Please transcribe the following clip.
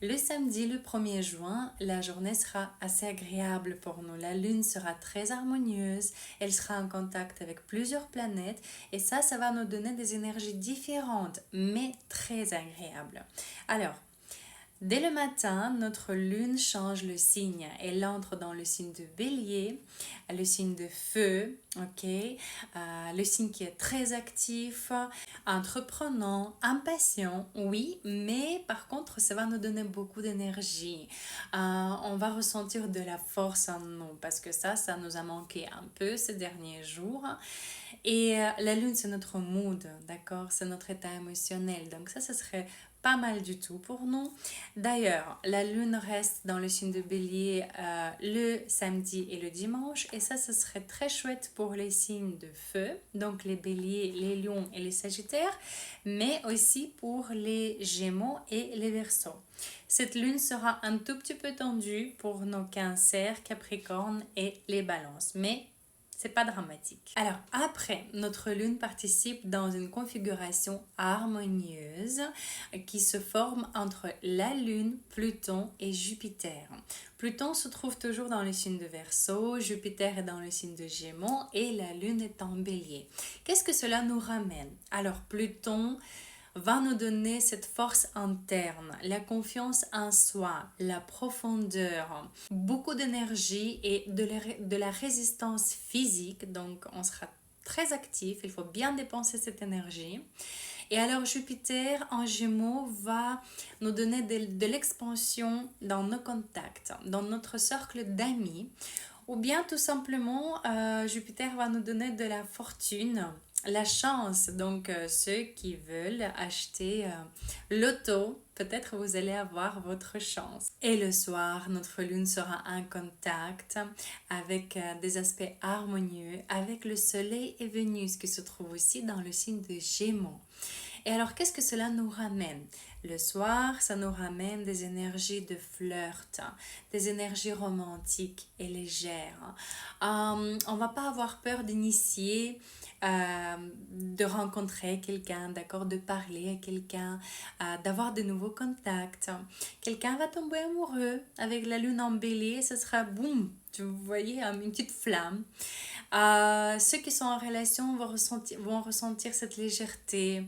Le samedi, le 1er juin, la journée sera assez agréable pour nous. La lune sera très harmonieuse, elle sera en contact avec plusieurs planètes et ça va nous donner des énergies différentes mais très agréables. Alors, dès le matin, notre lune change le signe. Elle entre dans le signe de Bélier, le signe de Feu, ok, le signe qui est très actif, entreprenant, impatient, oui, mais par contre, ça va nous donner beaucoup d'énergie. On va ressentir de la force en nous parce que ça nous a manqué un peu ces derniers jours. Et la lune, c'est notre mood, d'accord? C'est notre état émotionnel. Donc ça serait pas mal du tout pour nous. D'ailleurs, la lune reste dans le signe de Bélier le samedi et le dimanche. Et ça serait très chouette pour les signes de feu, donc les béliers, les lions et les sagittaires, mais aussi pour les gémeaux et les verseaux. Cette lune sera un tout petit peu tendue pour nos cancers, capricornes et les balances. Mais c'est pas dramatique. Alors après, notre lune participe dans une configuration harmonieuse qui se forme entre la lune, Pluton et Jupiter. Pluton se trouve toujours dans le signe de Verseau, Jupiter est dans le signe de Gémeaux et la lune est en Bélier. Qu'est-ce que cela nous ramène? Alors Pluton va nous donner cette force interne, la confiance en soi, la profondeur, beaucoup d'énergie et de la résistance physique. Donc, on sera très actif, il faut bien dépenser cette énergie. Et alors, Jupiter en Gémeaux va nous donner de l'expansion dans nos contacts, dans notre cercle d'amis. Ou bien tout simplement, Jupiter va nous donner de la fortune, la chance. Donc, ceux qui veulent acheter l'auto, peut-être vous allez avoir votre chance. Et le soir, notre lune sera en contact avec des aspects harmonieux avec le soleil et Vénus qui se trouvent aussi dans le signe de Gémeaux. Et alors, qu'est-ce que cela nous ramène? Le soir, ça nous ramène des énergies de flirt, des énergies romantiques et légères. On va pas avoir peur d'initier, de rencontrer quelqu'un, d'accord, de parler à quelqu'un, d'avoir de nouveaux contacts. Quelqu'un va tomber amoureux avec la lune en bélier, ce sera boum, vous voyez, une petite flamme. Ceux qui sont en relation vont ressentir cette légèreté,